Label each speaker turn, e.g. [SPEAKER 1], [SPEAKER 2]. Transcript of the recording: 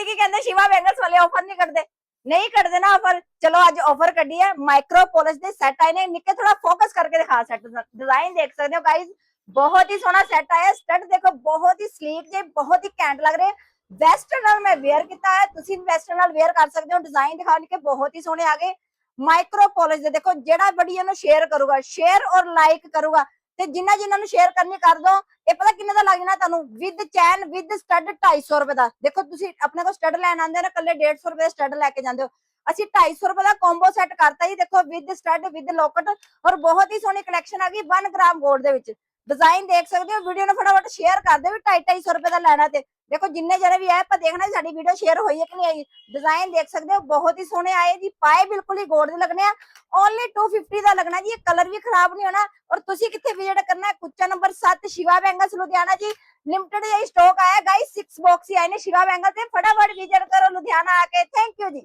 [SPEAKER 1] ਤੁਸੀਂ ਕੀ ਕਹਿੰਦੇ ਸ਼ਿਵਾ ਬੈਂਗਲਸ ਵਾਲੇ ਆਫਰ ਨਹੀਂ ਕਰਦੇ? नहीं करते ना ऑफर। चलो आज ऑफर कटी है, माइक्रो पॉलिश दे सेट आए ने। निक्के थोड़ा फोकस करके दिखा सेट, डिजाइन देख सकते हो गाइस, बहुत ही सोना सेट आया। स्टड देखो बहुत ही स्लीक जे, बहुत ही कैंट लग रहे। वेस्टर्न नाल मैं वेयर किया है, तुसी वेस्टर्न नाल वेयर कर सकते हो। डिजाइन दिखा के बहुत ही सोने आ गए। माइक्रो पॉलिश दे देखो, जेड़ा वीडियो नु शेयर करूगा, शेयर और लाइक करूगा ते जिन्ना जिन्ना नु शेयर करनी कर दो। ये पता किन्ने दा लग जाना तुहानू? विद चैन विद स्टड 250 रुपए दा। देखो तुसी अपने को स्टड लैन आंदे ना, कल्ले 150 रुपए स्टड लेके जांदे हो, ਅਸੀਂ 250 रुपए का कॉम्बो सेट करता जी। देखो विद स्टड विद लॉकेट, और बहुत ही सोहनी कलेक्शन आ गई 1 ग्राम गोल्ड दे विच। डिजाइन देख सकते हो। वीडियो ਨੂੰ फटाफट शेयर कर दे भी 250 रुपए ਦਾ ਲੈਣਾ ਤੇ देखो जिन्ने जने भी आए, पर देखना साडी वीडियो शेयर होई है कि नहीं आई। डिजाइन देख सकते हो, बहुत ही सोहने आए जी। पाए बिल्कुल ही गोल्ड दे लगने आ। ओनली 250 ਦਾ लगना जी। कलर भी खराब नहीं होना। और ਤੁਸੀਂ ਕਿੱਥੇ ਵਿਜ਼ਿਟ ਕਰਨਾ ਹੈ? ਕੁੱਚਾ ਨੰਬਰ 7 शिवा बैंगल्स लुधियाना जी। लिमिटेड ये स्टॉक आया गाइस, 6 बॉक्स ही आए ने शिवा बैंगल्स से। फटाफट विजिट करो लुधियाना आके। Thank you ji.